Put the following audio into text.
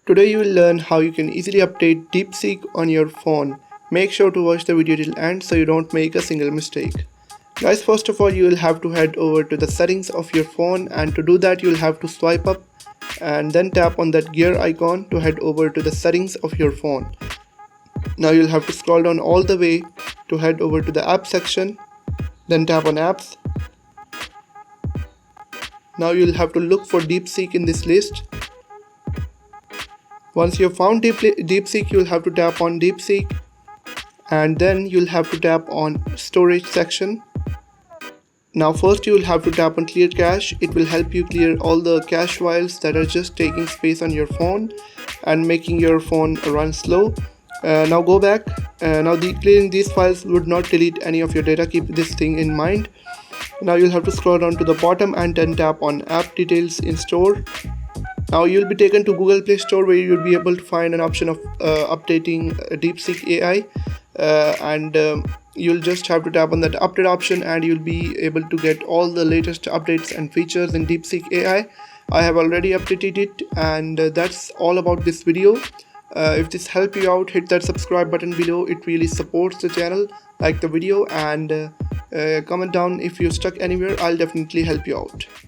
Today you will learn how you can easily update Deepseek on your phone. Make sure to watch the video till end so you don't make a single mistake. Guys, first of all you will have to head over to the settings of your phone, and to do that you will have to swipe up and then tap on that gear icon to head over to the settings of your phone. Now you'll have to scroll down all the way to head over to the app section, then tap on apps. Now you'll have to look for Deepseek in this list. Once you have found Deepseek, you'll have to tap on Deepseek, and then you'll have to tap on storage section. Now first you will have to tap on clear cache. It will help you clear all the cache files that are just taking space on your phone and making your phone run slow. Now go back. Clearing these files would not delete any of your data. Keep this thing in mind. Now you'll have to scroll down to the bottom and then tap on app details in store. Now you'll be taken to Google Play Store, where you'll be able to find an option of updating Deepseek AI, and you'll just have to tap on that update option and you'll be able to get all the latest updates and features in Deepseek AI. I have already updated it, and that's all about this video. If this helped you out, hit that subscribe button below. It really supports the channel. Like the video and comment down if you're stuck anywhere. I'll definitely help you out.